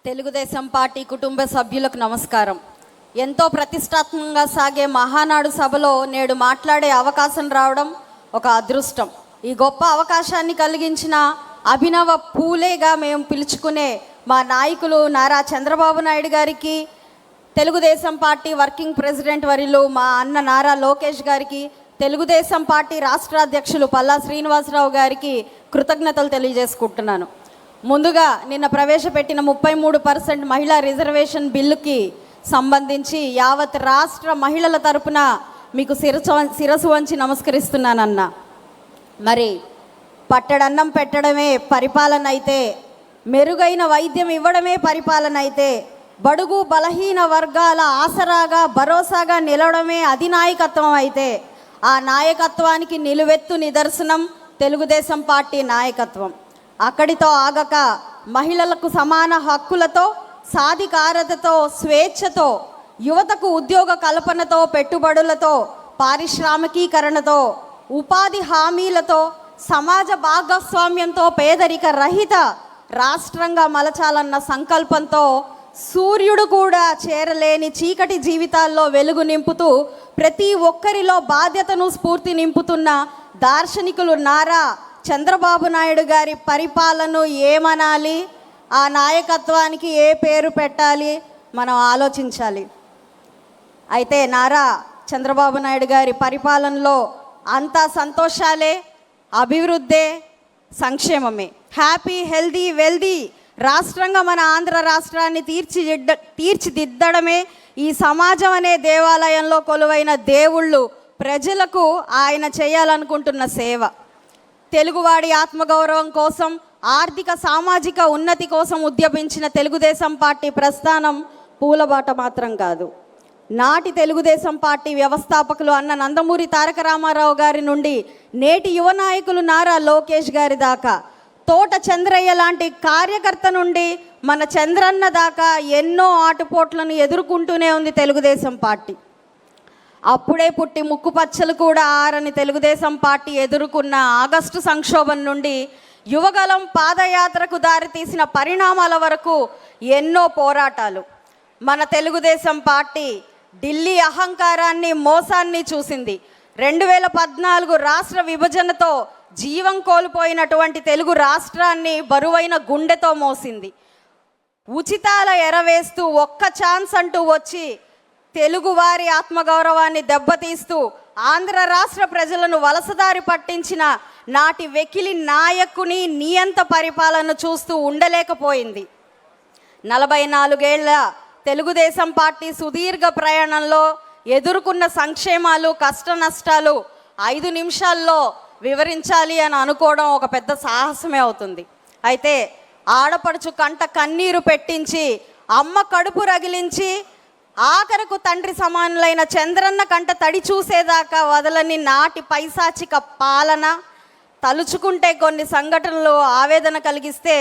Telugu Desam party కుటుంబ సభ్యులకు నమస్కారం. ఎంతో ప్రతిష్టాత్మకంగా సాగే మహానాడు సభలో నేడు మాట్లాడే అవకాశం రావడం ఒక అదృష్టం. ఈ గొప్ప అవకాశాన్ని కలిగించిన అభినవ పూలేగా మేము పిలుచుకునే మా నాయకులు నారా చంద్రబాబు నాయుడు గారికి, తెలుగుదేశం పార్టీ వర్కింగ్ ప్రెసిడెంట్ వర్యులు మా అన్న నారా లోకేష్ గారికి, తెలుగుదేశం పార్టీ రాష్ట్ర అధ్యక్షులు పల్లా శ్రీనివాసరావు గారికి కృతజ్ఞతలు తెలియజేసుకుంటున్నాను. ముందుగా నిన్న ప్రవేశపెట్టిన 33% మహిళా రిజర్వేషన్ బిల్లుకి సంబంధించి యావత్ రాష్ట్ర మహిళల తరపున మీకు శిరసు వంచి నమస్కరిస్తున్నానన్న. మరి పట్టడన్నం పెట్టడమే పరిపాలన అయితే, మెరుగైన వైద్యం ఇవ్వడమే పరిపాలన అయితే, బడుగు బలహీన వర్గాల ఆసరాగా భరోసాగా నిలవడమే అధినాయకత్వం అయితే, ఆ నాయకత్వానికి నిలువెత్తు నిదర్శనం తెలుగుదేశం పార్టీ నాయకత్వం. అక్కడితో ఆగక మహిళలకు సమాన హక్కులతో, సాధికారతతో, స్వేచ్ఛతో, యువతకు ఉద్యోగ కల్పనతో, పెట్టుబడులతో, పారిశ్రామికీకరణతో, ఉపాధి హామీలతో, సమాజ భాగస్వామ్యంతో పేదరిక రహిత రాష్ట్రంగా మలచాలన్న సంకల్పంతో సూర్యుడు కూడా చేరలేని చీకటి జీవితాల్లో వెలుగు నింపుతూ ప్రతి ఒక్కరిలో బాధ్యతను స్ఫూర్తి నింపుతున్న దార్శనికులు నారా చంద్రబాబు నాయుడు గారి పరిపాలన ఏమనాలి, ఆ నాయకత్వానికి ఏ పేరు పెట్టాలి మనం ఆలోచించాలి. అయితే నారా చంద్రబాబు నాయుడు గారి పరిపాలనలో అంతా సంతోషాలే, అభివృద్ధే, సంక్షేమమే. హ్యాపీ హెల్దీ వెల్దీ రాష్ట్రంగా మన ఆంధ్ర రాష్ట్రాన్ని తీర్చిదిద్దడమే ఈ సమాజం అనే దేవాలయంలో కొలువైన దేవుళ్ళు ప్రజలకు ఆయన చేయాలనుకుంటున్న సేవ. తెలుగువాడి ఆత్మగౌరవం కోసం, ఆర్థిక సామాజిక ఉన్నతి కోసం ఉద్యమించిన తెలుగుదేశం పార్టీ ప్రస్థానం పూలబాట మాత్రం కాదు. నాటి తెలుగుదేశం పార్టీ వ్యవస్థాపకులు అన్న నందమూరి తారక రామారావు గారి నుండి నేటి యువ నాయకులు నారా లోకేష్ గారి దాకా, తోట చంద్రయ్య లాంటి కార్యకర్త నుండి మన చంద్రన్న దాకా ఎన్నో ఆటుపోట్లను ఎదుర్కొంటూనే ఉంది తెలుగుదేశం పార్టీ. అప్పుడే పుట్టి ముక్కుపచ్చలు కూడా ఆరని తెలుగుదేశం పార్టీ ఎదుర్కొన్న ఆగస్టు సంక్షోభం నుండి యువగలం పాదయాత్రకు దారితీసిన పరిణామాల వరకు ఎన్నో పోరాటాలు. మన తెలుగుదేశం పార్టీ ఢిల్లీ అహంకారాన్ని, మోసాన్ని చూసింది. 2014 రాష్ట్ర విభజనతో జీవం కోల్పోయినటువంటి తెలుగు రాష్ట్రాన్ని బరువైన గుండెతో మోసింది. ఉచితాల ఎరవేస్తూ ఒక్క ఛాన్స్ అంటూ వచ్చి తెలుగువారి ఆత్మగౌరవాన్ని దెబ్బతీస్తూ ఆంధ్ర రాష్ట్ర ప్రజలను వలసదారి పట్టించిన నాటి వెకిలి నాయకుని నియంత పరిపాలన చూస్తూ ఉండలేకపోయింది. 44 ఏళ్ల తెలుగుదేశం పార్టీ సుదీర్ఘ ప్రయాణంలో ఎదుర్కొన్న సంక్షేమాలు, కష్ట నష్టాలు 5 నిమిషాల్లో వివరించాలి అని అనుకోవడం ఒక పెద్ద సాహసమే అవుతుంది. అయితే ఆడపడుచు కంట కన్నీరు పెట్టించి, అమ్మ కడుపు రగిలించి, ఆఖరకు తండ్రి సమానులైన చంద్రన్న కంట తడి చూసేదాకా వదలని నాటి పైశాచిక పాలన తలుచుకుంటే కొన్ని సంఘటనలు ఆవేదన కలిగిస్తే,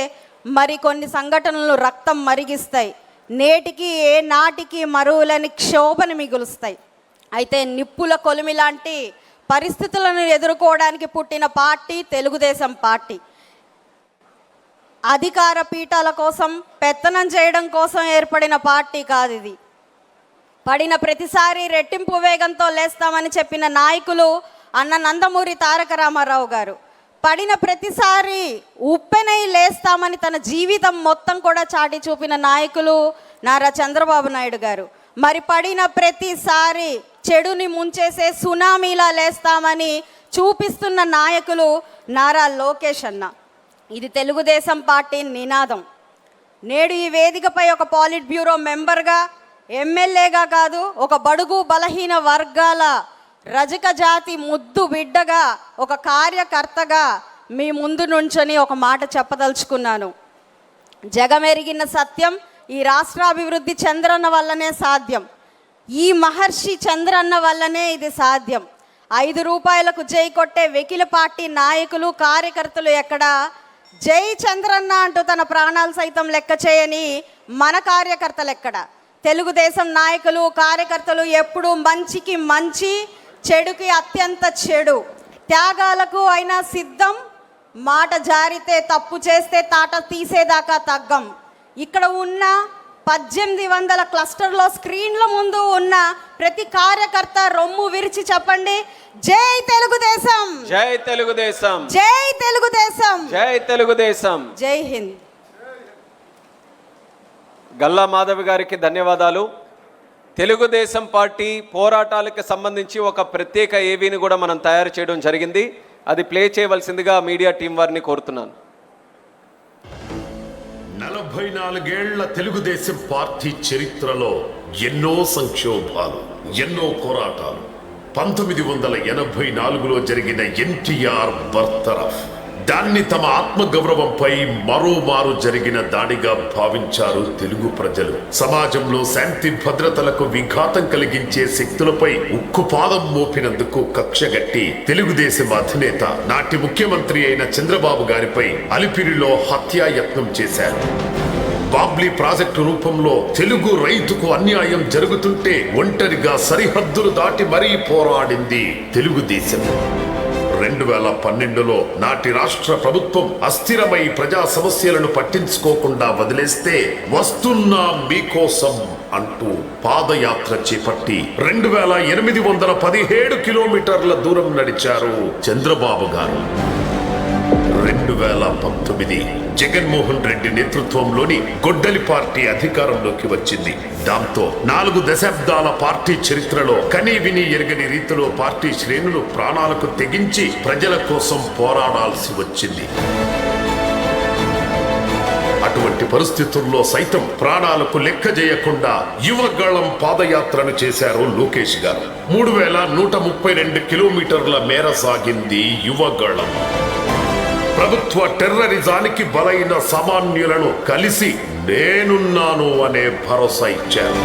మరి కొన్ని సంఘటనలు రక్తం మరిగిస్తాయి. నేటికి ఏ నాటికి మరువులని క్షోభను మిగులుస్తాయి. అయితే నిప్పుల కొలిమి లాంటి పరిస్థితులను ఎదుర్కోవడానికి పుట్టిన పార్టీ తెలుగుదేశం పార్టీ. అధికార పీఠాల కోసం, పెత్తనం చేయడం కోసం ఏర్పడిన పార్టీ కాదు ఇది. పడిన ప్రతిసారి రెట్టింపు వేగంతో లేస్తామని చెప్పిన నాయకులు అన్న నందమూరి తారక రామారావు గారు. పడిన ప్రతిసారి ఉప్పెనై లేస్తామని తన జీవితం మొత్తం కూడా చాటి చూపిన నాయకులు నారా చంద్రబాబు నాయుడు గారు. మరి పడిన ప్రతిసారి చెడుని ముంచేసే సునామీలా లేస్తామని చూపిస్తున్న నాయకులు నారా లోకేష్ అన్న. ఇది తెలుగుదేశం పార్టీ నినాదం. నేడు ఈ వేదికపై ఒక పాలిట్ బ్యూరో మెంబర్గా, ఎమ్మెల్యేగా కాదు, ఒక బడుగు బలహీన వర్గాల రజక జాతి ముద్దు బిడ్డగా, ఒక కార్యకర్తగా మీ ముందు నుంచొని ఒక మాట చెప్పదలుచుకున్నాను. జగమెరిగిన సత్యం, ఈ రాష్ట్రాభివృద్ధి చంద్రన్న వల్లనే సాధ్యం. ఈ మహర్షి చంద్రన్న వల్లనే ఇది సాధ్యం. 5 రూపాయలకు జై కొట్టే వెకిల పార్టీ నాయకులు, కార్యకర్తలు ఎక్కడ? జై చంద్రన్న అంటూ తన ప్రాణాలు సైతం లెక్క చేయని మన కార్యకర్తలు ఎక్కడ? తెలుగుదేశం నాయకులు, కార్యకర్తలు ఎప్పుడూ మంచికి మంచి, చెడుకి అత్యంత చెడు, త్యాగాలకు అయినా సిద్ధం, మాట జారితే, తప్పు చేస్తే తాట తీసేదాకా తగ్గం. ఇక్కడ ఉన్న 1800 క్లస్టర్లో స్క్రీన్ల ముందు ఉన్న ప్రతి కార్యకర్త రొమ్ము విరిచి చెప్పండి, జై తెలుగుదేశం, జై తెలుగుదేశం, జై తెలుగుదేశం, జై తెలుగుదేశం, జై హింద్. గల్లా మాధవి గారికి ధన్యవాదాలు. తెలుగుదేశం పార్టీ పోరాటాలకు సంబంధించి ఒక ప్రత్యేక ఏవీని కూడా మనం తయారు చేయడం జరిగింది. అది ప్లే చేయవలసిందిగా మీడియా టీం వారిని కోరుతున్నాను. 44 ఏళ్ల తెలుగుదేశం పార్టీ చరిత్రలో ఎన్నో సంక్షోభాలు, ఎన్నో పోరాటాలు. 1984లో జరిగిన ఎన్టీఆర్ బర్తరఫ్, దాన్ని తమ ఆత్మగౌరవంపై మరోమారు జరిగిన దాడిగా భావించారు తెలుగు ప్రజలు. సమాజంలో శాంతి భద్రతలకు విఘాతం కలిగించే శక్తులపై ఉక్కుపాదం మోపినందుకు కక్షగట్టి తెలుగుదేశం అధినేత నాటి ముఖ్యమంత్రి అయిన చంద్రబాబు గారిపై అలిపిరిలో హత్యాయత్నం చేశారు. బాబ్లీ ప్రాజెక్టు రూపంలో తెలుగు రైతుకు అన్యాయం జరుగుతుంటే ఒంటరిగా సరిహద్దులు దాటి మరీ పోరాడింది తెలుగుదేశం. 2012లో నాటి రాష్ట్ర ప్రభుత్వం అస్థిరమై ప్రజా సమస్యలను పట్టించుకోకుండా వదిలేస్తే వస్తున్నా మీకోసం అంటూ పాదయాత్ర చేపట్టి 2817 కిలోమీటర్ల దూరం నడిచారు చంద్రబాబు గారు. 2019 జగన్మోహన్ రెడ్డి నేతృత్వంలోని గొడ్డలి పార్టీ అధికారంలోకి వచ్చింది. దాంతో 4 దశాబ్దాల పార్టీ చరిత్రలో కనీ విని ఎరగని రీతిలో పార్టీ శ్రేణులు ప్రాణాలకు తెగించి ప్రజల కోసం పోరాడాల్సి వచ్చింది. అటువంటి పరిస్థితుల్లో సైతం ప్రాణాలకు లెక్క చేయకుండా యువగళం పాదయాత్రను చేశారు లోకేష్ గారు. 3132 కిలోమీటర్ల మేర సాగింది యువగళం. ప్రభుత్వ టెర్రరిజానికి బలైన సామాన్యులను కలిసి నేనున్నాను అనే భరోసా ఇచ్చారు.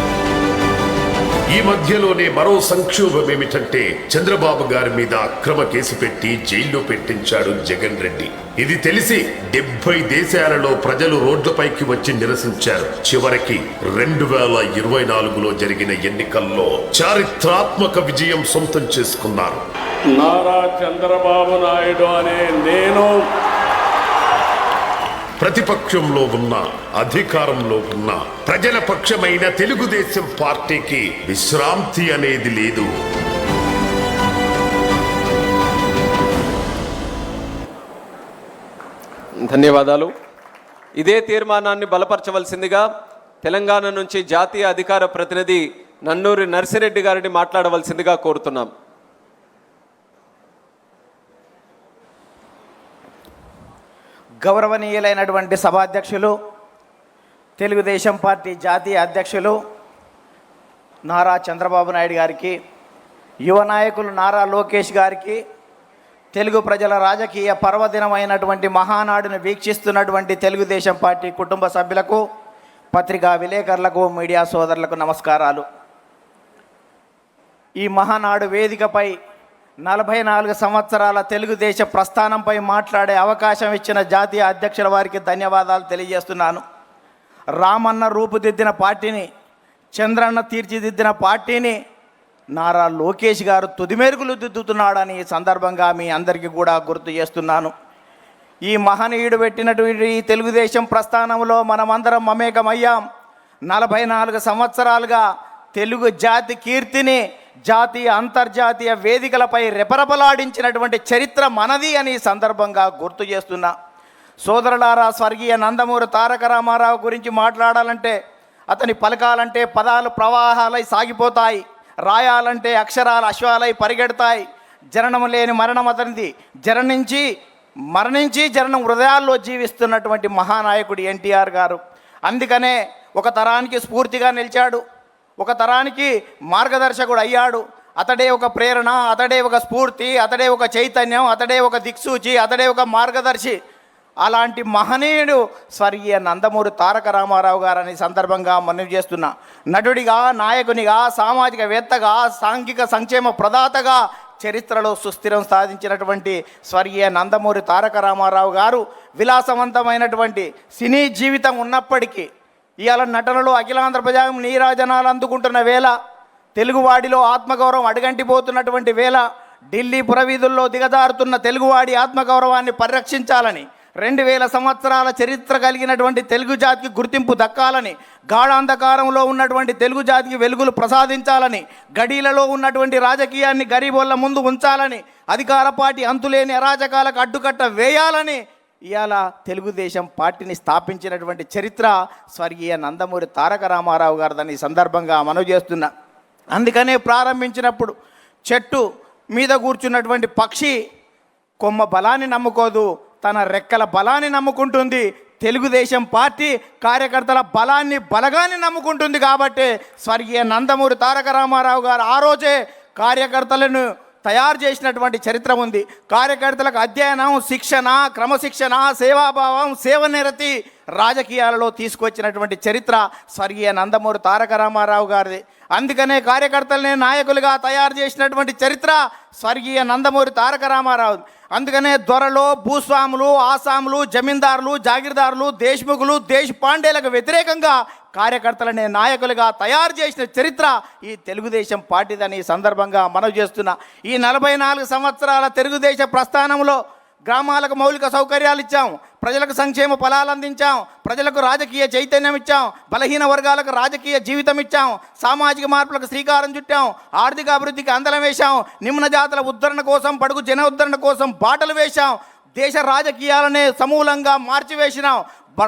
ఈ మధ్యలోనే మరో సంక్షోభం ఏమిటంటే చంద్రబాబు గారి మీద అక్రమ కేసు పెట్టి జైల్లో పెట్టించాడు జగన్ రెడ్డి. ఇది తెలిసి 70 దేశాలలో ప్రజలు రోడ్లపైకి వచ్చి నిరసించారు. చివరికి 2024లో జరిగిన ఎన్నికల్లో చారిత్రాత్మక విజయం సొంతం చేసుకున్నారు. నారా చంద్రబాబు నాయుడు అనే నేను ప్రతిపక్షంలో ఉన్న, అధికారంలో ఉన్న ప్రజల పక్షమైన తెలుగుదేశం పార్టీకి విశ్రాంతి అనేది లేదు. ధన్యవాదాలు. ఇదే తీర్మానాన్ని బలపరచవలసిందిగా తెలంగాణ నుంచి జాతీయ అధికార ప్రతినిధి నన్నూరి నర్సిరెడ్డి గారిని మాట్లాడవలసిందిగా కోరుతున్నాం. గౌరవనీయులైనటువంటి సభాధ్యక్షులు, తెలుగుదేశం పార్టీ జాతీయ అధ్యక్షులు నారా చంద్రబాబు నాయుడు గారికి, యువ నాయకులు నారా లోకేష్ గారికి, తెలుగు ప్రజల రాజకీయ పర్వదినమైనటువంటి మహానాడును వీక్షిస్తున్నటువంటి తెలుగుదేశం పార్టీ కుటుంబ సభ్యులకు, పత్రికా విలేకరులకు, మీడియా సోదరులకు నమస్కారాలు. ఈ మహానాడు వేదికపై 44 సంవత్సరాల తెలుగుదేశ ప్రస్థానంపై మాట్లాడే అవకాశం ఇచ్చిన జాతీయ అధ్యక్షుల వారికి ధన్యవాదాలు తెలియజేస్తున్నాను. రామన్న రూపుదిద్దిన పార్టీని, చంద్రన్న తీర్చిదిద్దిన పార్టీని నారా లోకేష్ గారు తుదిమెరుగులు దిద్దుతున్నాడని ఈ సందర్భంగా మీ అందరికీ కూడా గుర్తు చేస్తున్నాను. ఈ మహనీయుడు పెట్టినటువంటి ఈ తెలుగుదేశం ప్రస్థానంలో మనమందరం మమేకమయ్యాం. 44 సంవత్సరాలుగా తెలుగు జాతి కీర్తిని జాతీయ అంతర్జాతీయ వేదికలపై రెపరెపలాడించినటువంటి చరిత్ర మనది అని సందర్భంగా గుర్తు చేస్తున్నా. సోదరులారా, స్వర్గీయ నందమూరి తారక రామారావు గురించి మాట్లాడాలంటే, అతని పలకాలంటే పదాలు ప్రవాహాలై సాగిపోతాయి, రాయాలంటే అక్షరాలు అశ్వాలై పరిగెడతాయి. జననం లేని మరణం అతనిది, మరణించి జననం హృదయాల్లో జీవిస్తున్నటువంటి మహానాయకుడు ఎన్టీఆర్ గారు. అందుకనే ఒక తరానికి స్ఫూర్తిగా నిలిచాడు, ఒక తరానికి మార్గదర్శకుడు అయ్యాడు. అతడే ఒక ప్రేరణ, అతడే ఒక స్ఫూర్తి, అతడే ఒక చైతన్యం, అతడే ఒక దిక్సూచి, అతడే ఒక మార్గదర్శి. అలాంటి మహనీయుడు స్వర్గీయ నందమూరి తారక రామారావు గారని సందర్భంగా మనవి చేస్తున్నా. నటుడిగా, నాయకునిగా, సామాజికవేత్తగా, సాంఘిక సంక్షేమ ప్రదాతగా చరిత్రలో సుస్థిరం సాధించినటువంటి స్వర్గీయ నందమూరి తారక రామారావు గారు విలాసవంతమైనటువంటి సినీ జీవితం ఉన్నప్పటికీ ఇవాళ నటనలో అఖిలాంధ్ర ప్రజాగం నీరాజనాలు అందుకుంటున్న వేళ, తెలుగువాడిలో ఆత్మగౌరవం అడుగంటిపోతున్నటువంటి వేళ, ఢిల్లీ పురవీధుల్లో దిగజారుతున్న తెలుగువాడి ఆత్మగౌరవాన్ని పరిరక్షించాలని 2000 సంవత్సరాల చరిత్ర కలిగినటువంటి తెలుగు జాతికి గుర్తింపు దక్కాలని, గాఢాంధకారంలో ఉన్నటువంటి తెలుగు జాతికి వెలుగులు ప్రసాదించాలని, గడీలలో ఉన్నటువంటి రాజకీయాన్ని గరీబోళ్ళ ముందు ఉంచాలని, అధికార పార్టీ అంతులేని అరాచకాలకు అడ్డుకట్ట వేయాలని ఇవాళ తెలుగుదేశం పార్టీని స్థాపించినటువంటి చరిత్ర స్వర్గీయ నందమూరి తారక రామారావు గారిదని ఈ సందర్భంగా మనవి చేస్తున్నా. అందుకనే ప్రారంభించినప్పుడు చెట్టు మీద కూర్చున్నటువంటి పక్షి కొమ్మ బలాన్ని నమ్ముకోదు, తన రెక్కల బలాన్ని నమ్ముకుంటుంది. తెలుగుదేశం పార్టీ కార్యకర్తల బలగాన్ని నమ్ముకుంటుంది. కాబట్టి స్వర్గీయ నందమూరి తారక రామారావు గారు ఆ రోజే కార్యకర్తలను తయారు చేసినటువంటి చరిత్ర ఉంది. కార్యకర్తలకు అధ్యయనం, శిక్షణ, క్రమశిక్షణ, సేవాభావం, సేవనిరతి రాజకీయాలలో తీసుకొచ్చినటువంటి చరిత్ర స్వర్గీయ నందమూరి తారక రామారావు గారిది. అందుకనే కార్యకర్తలనే నాయకులుగా తయారు చేసినటువంటి చరిత్ర స్వర్గీయ నందమూరి తారక రామారావు. అందుకనే దొరలు, భూస్వాములు, ఆసాములు, జమీందారులు, జాగీర్దారులు, దేశ్ముఖులు, దేశపాండేలకు వ్యతిరేకంగా కార్యకర్తలనే నాయకులుగా తయారు చేసిన చరిత్ర ఈ తెలుగుదేశం పార్టీదని సందర్భంగా మనవి చేస్తున్నా. ఈ 44 సంవత్సరాల తెలుగుదేశ ప్రస్థానంలో గ్రామాలకు మౌలిక సౌకర్యాలు ఇచ్చాం, ప్రజలకు సంక్షేమ ఫలాలు అందించాం, ప్రజలకు రాజకీయ చైతన్యం ఇచ్చాం, బలహీన వర్గాలకు రాజకీయ జీవితం ఇచ్చాం, సామాజిక మార్పులకు శ్రీకారం చుట్టాం, ఆర్థిక అభివృద్ధికి అందలం వేశాం, నిమ్న జాతుల ఉద్ధరణ కోసం, బడుగు జన ఉద్ధరణ కోసం బాటలు వేశాం, దేశ రాజకీయాలనే సమూలంగా మార్చివేసినాం,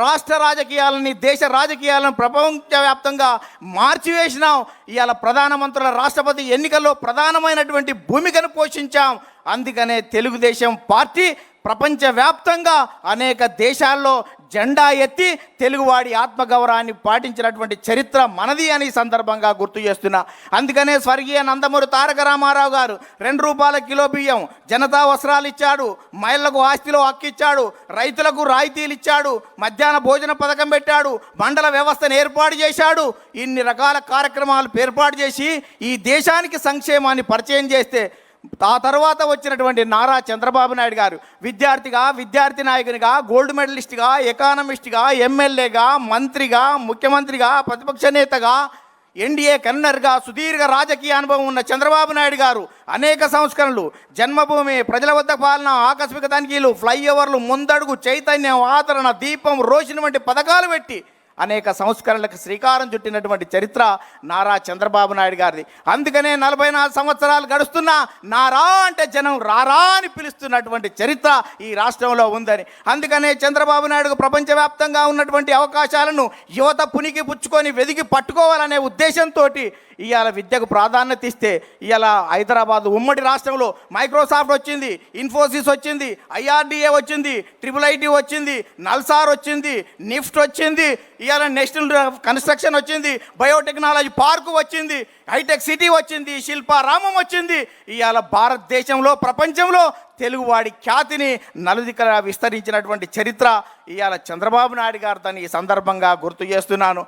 రాష్ట్ర రాజకీయాలని, దేశ రాజకీయాలను ప్రపంచవ్యాప్తంగా మార్చివేసినాం. ఇవాళ ప్రధానమంత్రుల, రాష్ట్రపతి ఎన్నికల్లో ప్రధానమైనటువంటి భూమికను పోషించాం. అందుకనే తెలుగుదేశం పార్టీ ప్రపంచవ్యాప్తంగా అనేక దేశాల్లో జెండా ఎత్తి తెలుగువాడి ఆత్మగౌరవాన్ని పాటించినటువంటి చరిత్ర మనది అని సందర్భంగా గుర్తు చేస్తున్నా. అందుకనే స్వర్గీయ నందమూరి తారక రామారావు గారు 2 రూపాయల కిలో బియ్యం, జనతా వస్త్రాలు ఇచ్చాడు, మహిళలకు ఆస్తిలో హక్కు ఇచ్చాడు, రైతులకు రాయితీలు ఇచ్చాడు, మధ్యాహ్న భోజన పథకం పెట్టాడు, మండల వ్యవస్థను ఏర్పాటు చేశాడు. ఇన్ని రకాల కార్యక్రమాలు ఏర్పాటు చేసి ఈ దేశానికి సంక్షేమాన్ని పరిచయం చేస్తే ఆ తర్వాత వచ్చినటువంటి నారా చంద్రబాబు నాయుడు గారు విద్యార్థిగా, విద్యార్థి నాయకునిగా, గోల్డ్ మెడలిస్ట్గా, ఎకానమిస్ట్గా, ఎమ్మెల్యేగా, మంత్రిగా, ముఖ్యమంత్రిగా, ప్రతిపక్ష నేతగా, ఎన్డీఏ కన్వీనర్గా సుదీర్ఘ రాజకీయ అనుభవం ఉన్న చంద్రబాబు నాయుడు గారు అనేక సంస్కరణలు, జన్మభూమి, ప్రజల వద్ద పాలన, ఆకస్మిక తనిఖీలు, ఫ్లైఓవర్లు, ముందడుగు, చైతన్యం, ఆదరణ, దీపం, రోషిని వంటి పథకాలు పెట్టి అనేక సంస్కరణలకు శ్రీకారం చుట్టినటువంటి చరిత్ర నారా చంద్రబాబు నాయుడు గారిది. అందుకనే 44 సంవత్సరాలు గడుస్తున్నా నారా అంటే జనం రారా అని పిలుస్తున్నటువంటి చరిత్ర ఈ రాష్ట్రంలో ఉందని. అందుకనే చంద్రబాబు నాయుడుకు ప్రపంచవ్యాప్తంగా ఉన్నటువంటి అవకాశాలను యువత పునికి పుచ్చుకొని వెదికి పట్టుకోవాలనే ఉద్దేశంతో ఇవాళ విద్యకు ప్రాధాన్యత ఇస్తే ఇవాళ హైదరాబాద్ ఉమ్మడి రాష్ట్రంలో మైక్రోసాఫ్ట్ వచ్చింది, ఇన్ఫోసిస్ వచ్చింది, IRDA వచ్చింది, IIIT వచ్చింది, నల్సార్ వచ్చింది, నిఫ్ట్ వచ్చింది, ఇవాళ నేషనల్ కన్స్ట్రక్షన్ వచ్చింది, బయోటెక్నాలజీ పార్కు వచ్చింది, హైటెక్ సిటీ వచ్చింది, శిల్పారామం వచ్చింది. ఇవాళ భారతదేశంలో, ప్రపంచంలో తెలుగువాడి ఖ్యాతిని నలుదికల విస్తరించినటువంటి చరిత్ర ఇవాళ చంద్రబాబు నాయుడు గారిని ఈ సందర్భంగా గుర్తు చేస్తున్నాను.